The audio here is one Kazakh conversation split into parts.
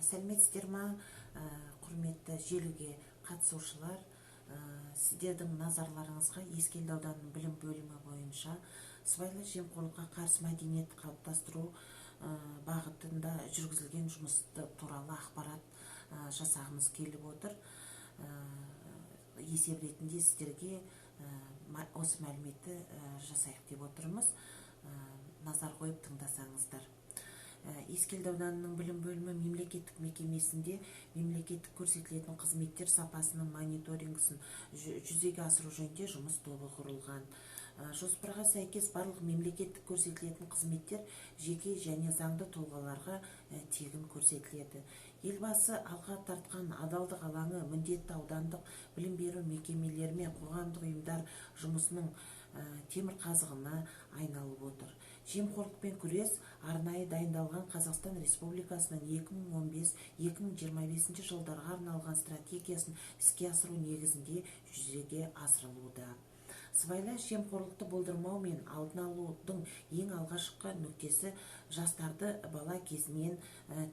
Сәлеметсіздер ма, құрметті желіге қатысушылар. Сіздердің назарларыңызға Ескелді ауданының білім бөлімі бойынша сыбайлас жемқорлыққа қарсы мәдениет қалыптастыру бағытында жүргізілген жұмысты туралы ақпарат жасағымыз келіп отыр. Есеп ретінде сіздерге осы мәліметті жасайық деп отырмыз. Назар қойып тыңдасаңыздар. Ескелді ауданының білім бөлімі мемлекеттік мекемесінде мемлекеттік көрсетілетін қызметтер сапасының мониторингісін жүзеге асыру жөнінде жұмыс тобы құрылған. Жоспарға сәйкес барлық мемлекеттік көрсетілетін қызметтер жеке және заңды тұлғаларға тегін көрсетіледі. Елбасы алға тартқан адалдық алаңы міндетті аудандық білім беру мекемелері мен қоғамдық ұйымдар жұмысының темірқазығына айналып отыр. Жемқорлықпен күрес арнайы дайындалған Қазақстан Республикасының 2015-2025 жылдарға арналған стратегиясын іске асыру негізінде жүзеге асырылуда. Сыбайлас жемқорлықты болдырмау мен алдын алудың ең алғашқы нүктесі жастарды бала кезінен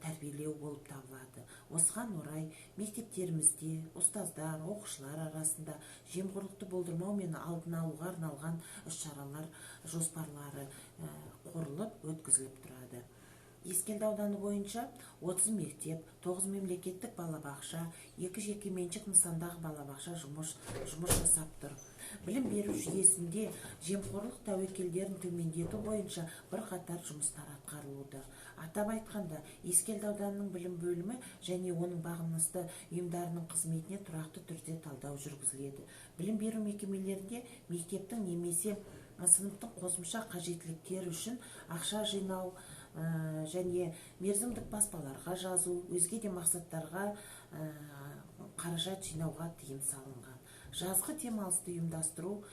тәрбиелеу болып табылады. Осыған орай мектептерімізде ұстаздар, оқушылар арасында жемқорлықты болдырмау мен алдын алуға арналған іс-шаралар жоспарлары құрылып өткізіліп тұрады. Ескелді ауданы бойынша 30 мектеп, 9 мемлекеттік балабақша, 2 жекеменшік нысандағы балабақша жұмыс жасап тұр. Білім беру жүйесінде жемқорлық тәуекелдерін төмендету бойынша бірқатар жұмыстар атқарылуда. Атап айтқанда, Ескелді ауданының білім бөлімі және оның бағынысты ұйымдарының қызметіне тұрақты түрде талдау жүргізіледі. Білім беру мекемелерінде мектептің немесе сыныптың қосымша қажеттіліктері үшін ақша жинау және мерзімдік баспаларға жазу, өзге де мақсаттарға қаражат жинауға тыйым салынған. Жазғы демалысты ұйымдастыру,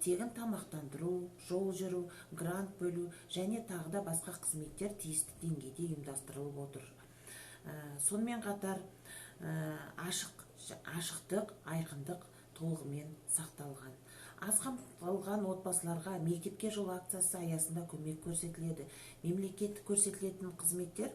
тегін тамақтандыру, жол жүру, грант бөлу және тағы да басқа қызметтер тиісті деңгейде ұйымдастырылып отыр. Сонымен қатар ашықтық, айқындық толығымен сақталған. Аз қамтылған отбасыларға мектепке жол акциясы аясында көмек көрсетіледі. Мемлекеттік көрсетілетін қызметтер,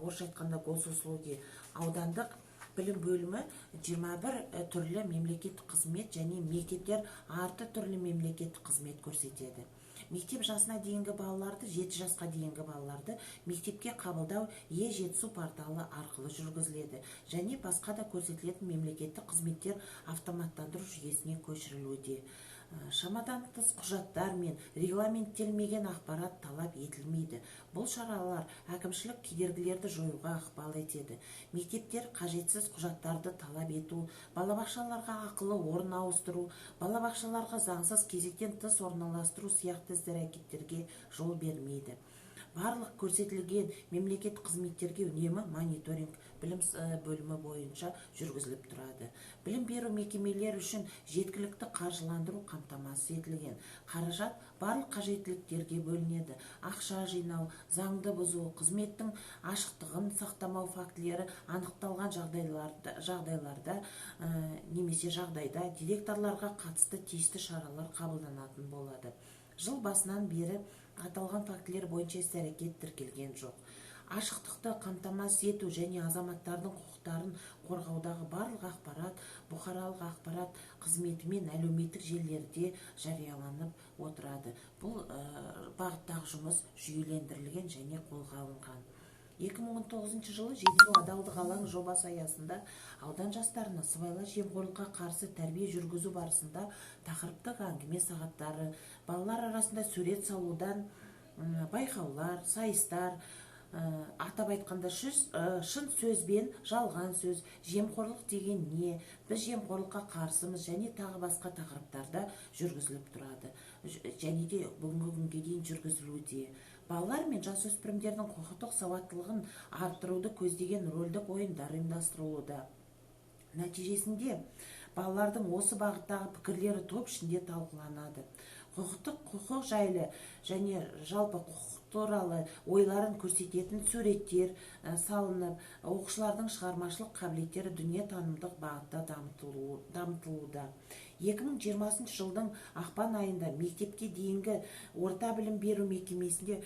орысша айтқанда госуслуги, аудандық білім бөлімі 21 түрлі мемлекеттік қызмет және мектептер арты түрлі мемлекеттік қызмет көрсетеді. Мектеп жасына дейінгі балаларды, 7 жасқа дейінгі балаларды мектепке қабылдау Е-жетісу порталы арқылы жүргізіледі және басқа да көрсетілетін мемлекеттік қызметтер автоматтандыру жүйесіне көшірілуде. Шамадан тыс құжаттар мен регламенттелмеген ақпарат талап етілмейді. Бұл шаралар әкімшілік кедергілерді жоюға ықпал етеді. Мектептер қажетсіз құжаттарды талап ету, балабақшаларға ақылы орын ауыстыру, балабақшаларға заңсыз кезектен тыс орналастыру сияқты іс-әрекеттерге жол бермейді. Барлық көрсетілген мемлекет қызметтерге үнемі мониторинг білім бөлімі бойынша жүргізіліп тұрады. Білім беру мекемелері үшін жеткілікті қаржыландыру қамтамасыз етілген. Қаражат барлық қажеттіліктерге бөлінеді. Ақша жинау, заңды бұзу, қызметтің ашықтығын сақтамау фактілері анықталған жағдайларда немесе жағдайда директорларға қатысты тиісті шаралар қабылданатын болады. Жыл басынан бері аталған фактілер бойынша іс-әрекет тіркелген жоқ. Ашықтықты қамтамасыз ету және азаматтардың құқықтарын қорғаудағы барлық ақпарат бұқаралық ақпарат қызметі мен әлеуметтік желілерде жарияланып отырады. Бұл бағыттағы жұмыс жүйелендірілген және қолға алынған. 2019 жылы жетісу адалдық алаңы жобасы аясында аудан жастарына сыбайлас жемқорлыққа қарсы тәрбие жүргізу барысында тақырыптық әңгіме сағаттары, балалар арасында сурет салудан байқаулар, сайыстар, атап айтқанда шын сөз бен жалған сөз, жемқорлық деген не, біз жемқорлыққа қарсымыз және тағы басқа тақырыптарда жүргізіліп тұрады және де бүгінгі күнге дейін жүргізілуде. Балалар мен жасөспірімдердің құқықтық сауаттылығын арттыруды көздеген рөлдік ойындар ұйымдастырылуда. Нәтижесінде балалардың осы бағыттағы пікірлері топ ішінде талқыланады. Құқық жайлы және жалпы құқық туралы ойларын көрсететін суреттер салынып, оқушылардың шығармашылық қабілеттері дүниетанымдық бағытта дамытылуда. 2020 жылдың ақпан айында мектепке дейінгі орта білім беру мекемесінде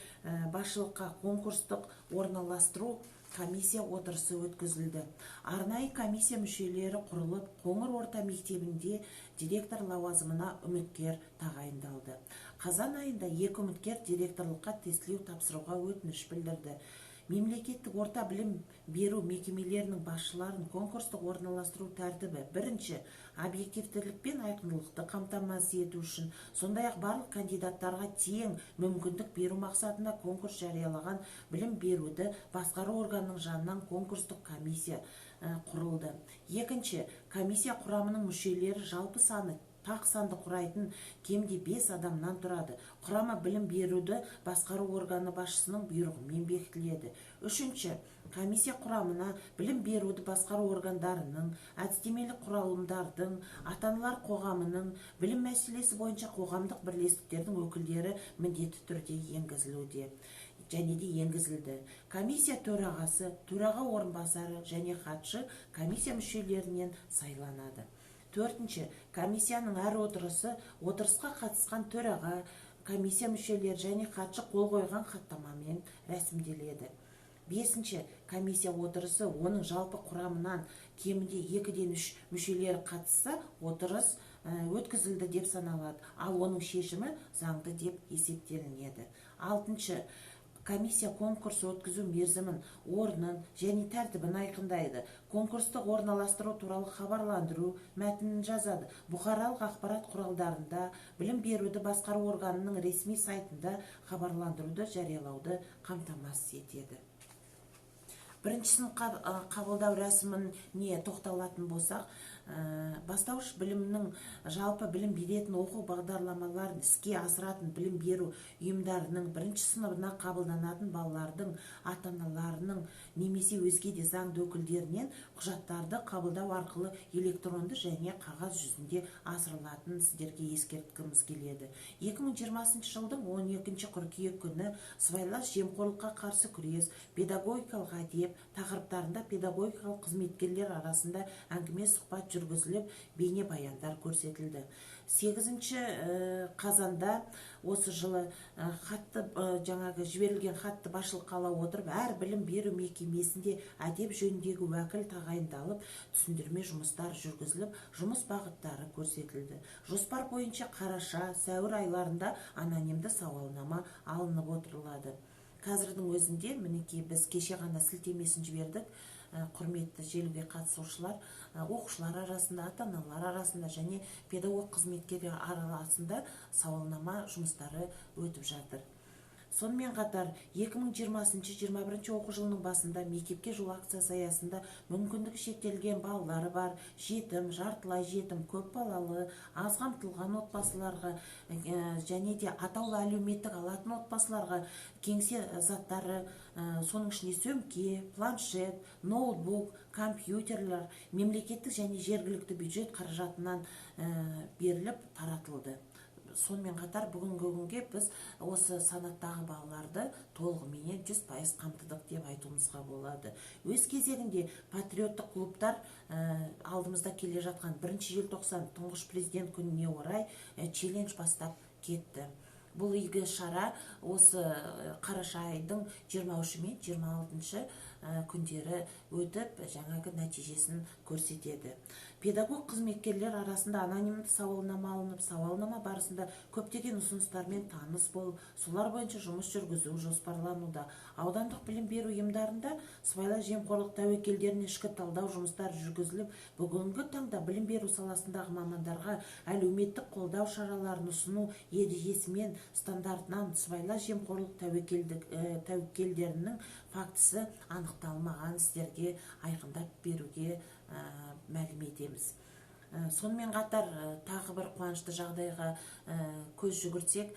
басшылыққа конкурстық орналастыру комиссия отырысы өткізілді. Арнайы комиссия мүшелері құрылып, Қоңыр орта мектебінде директор лауазымына үміткер тағайындалды. Қазан айында 2 үміткер директорлыққа тестілеу тапсыруға өтініш білдірді. Мемлекеттік орта білім беру мекемелерінің басшыларын конкурстық орналастыру тәртібі: бірінші, объективтілік пен айқындылықты қамтамасыз ету үшін, сондай-ақ барлық кандидаттарға тең мүмкіндік беру мақсатында конкурс жариялаған білім беруді басқару органының жанынан конкурстық комиссия құрылды. Екінші, комиссия құрамының мүшелері жалпы саны тақ санды құрайтын кемде 5 адамнан тұрады. Құрамы білім беруді басқару органы басшысының бұйрығымен бекітіледі. Үшінші, комиссия құрамына білім беруді басқару органдарының, әдістемелік құралымдардың, ата-аналар қоғамының, білім мәселесі бойынша қоғамдық бірлестіктердің өкілдері міндетті түрде енгізілуде және де енгізілді. Комиссия төрағасы, төраға орынбасары және хатшы комиссия мүшелерінен сайланады. Төртінші, комиссияның әр отырысқа қатысқан төраға, комиссия мүшелері және хатшы қол қойған хаттамамен рәсімделеді. Бесінші, комиссия отырысы оның жалпы құрамынан кемінде 2-ден 3 мүшелері қатысса, отырыс өткізілді деп саналады, ал оның шешімі заңды деп есептелінеді. Алтыншы, комиссия конкурс өткізу мерзімін, орнын және тәртібін айқындайды. Конкурстық орналастыру туралы хабарландыру мәтінін жазады. Бұқаралық ақпарат құралдарында, білім беруді басқару органының ресми сайтында хабарландыруды жариялауды қамтамасыз етеді. Біріншісін қабылдау рәсіміне тоқталатын болсақ, бастауыш білімнің жалпы білім беретін оқу бағдарламаларын іске асыратын білім беру ұйымдарының бірінші сыныбына қабылданатын балалардың ата-аналарының немесе өзге де заңды өкілдерінен құжаттарды қабылдау арқылы электронды және қағаз жүзінде асырылатынын сіздерге ескерткіміз келеді. 2020 жылдың 12 қыркүйек күні сыбайлас жемқорлыққа қарсы күрес, педагогикалық әдеп тақырыптарында педагогикалық қызметкерлер арасында әңгіме сұхбат жүргізіліп, бейне баяндар көрсетілді. 8 қазанда осы жылы жіберілген хатты басшылыққа ала отырып, әр білім беру мекемесінде әдеп жөніндегі уәкіл тағайындалып, түсіндірме жұмыстар жүргізіліп, жұмыс бағыттары көрсетілді. Жоспар бойынша қараша, сәуір айларында анонимді сауалнама алынып отырылады. Қазірдің өзінде, мінекей біз кеше ғана сілтемесін жібердік, құрметті желіге қатысушылар, оқушылар арасында, ата-аналар арасында және педагог қызметкерлер арасында сауалнама жұмыстары өтіп жатыр. Сонымен қатар 2020-21 оқу жылының басында мектепке жол акциясы аясында мүмкіндігі шектелген балалары бар, жетім, жартылай жетім, көп балалы, аз қамтылған отбасыларға және де атаулы әлеуметтік алатын отбасыларға кеңсе заттары, соның ішінде сөмке, планшет, ноутбук, компьютерлер мемлекеттік және жергілікті бюджет қаражатынан беріліп таратылды. Сонымен қатар бүгінгі күнге біз осы санаттағы балаларды толығымен 100% қамтыдық деп айтуымызға болады. Өз кезегінде патриоттық клубтар алдымызда келе жатқан 1 желтоқсан тұңғыш президент күніне орай челлендж бастап кетті. Бұл игі шара осы қараша айдың 23 мен 26 күндері өтіп, жаңағы нәтижесін көрсетеді. Педагог қызметкерлер арасында анонимді сауалнама алынып, сауалнама барысында көптеген ұсыныстармен таныс болып, солар бойынша жұмыс жүргізу жоспарлануда. Аудандық білім беру ұйымдарында сыбайлас жемқорлық тәуекелдеріне ішкі талдау жұмыстары жүргізіліп, бүгінгі таңда білім беру саласындағы мамандарға әлеуметтік қолдау шараларын ұсыну ережесі мен стандартынан сыбайлас жемқорлық тәуекелдерінің фактісі анықталмаған сіздерге айқындап беруге мәлім етеміз. Сонымен қатар тағы бір қуанышты жағдайға көз жүгіртсек,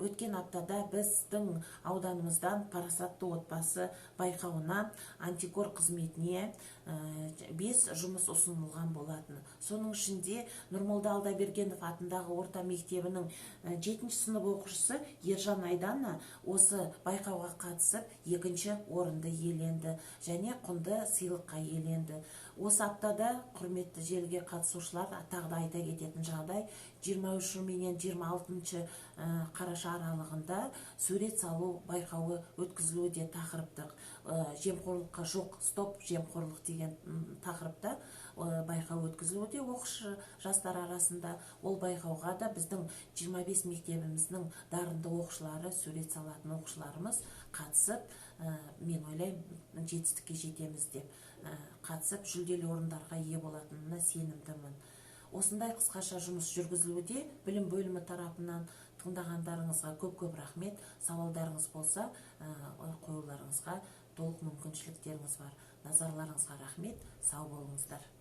өткен аптада біздің ауданымыздан парасатты отбасы байқауына антикор қызметіне 5 жұмыс ұсынылған болатын. Соның ішінде Нұрмолда Алдабергенов атындағы орта мектебінің 7 сынып оқушысы Ержан Айдана осы байқауға қатысып 2 орынды иеленді және құнды сыйлыққа иеленді. Осы аптада құрметті желіге қатысушылар қатысушылар тағы да айта кететін жағдай, 23 менен 26 қараша аралығында сурет салу байқауы өткізілуде тақырыптық жемқорлыққа жоқ, стоп жемқорлық деген тақырыпта байқау өткізілуде оқушы жастар арасында. Ол байқауға да біздің 25 мектебіміздің дарынды оқушылары, сурет салатын оқушыларымыз қатысып, мен ойлаймын жетістікке жетеміз деп қатысып, жүлделі орындарға ие болатынына сенімдімін. Осындай қысқаша жұмыс жүргізілуде. Білім бөлімі тарапынан тыңдағандарыңызға көп рахмет. Сауалдарыңыз болса, қоюларыңызға толық мүмкіншіліктеріңіз бар. Назарларыңызға рахмет. Сау болыңыздар.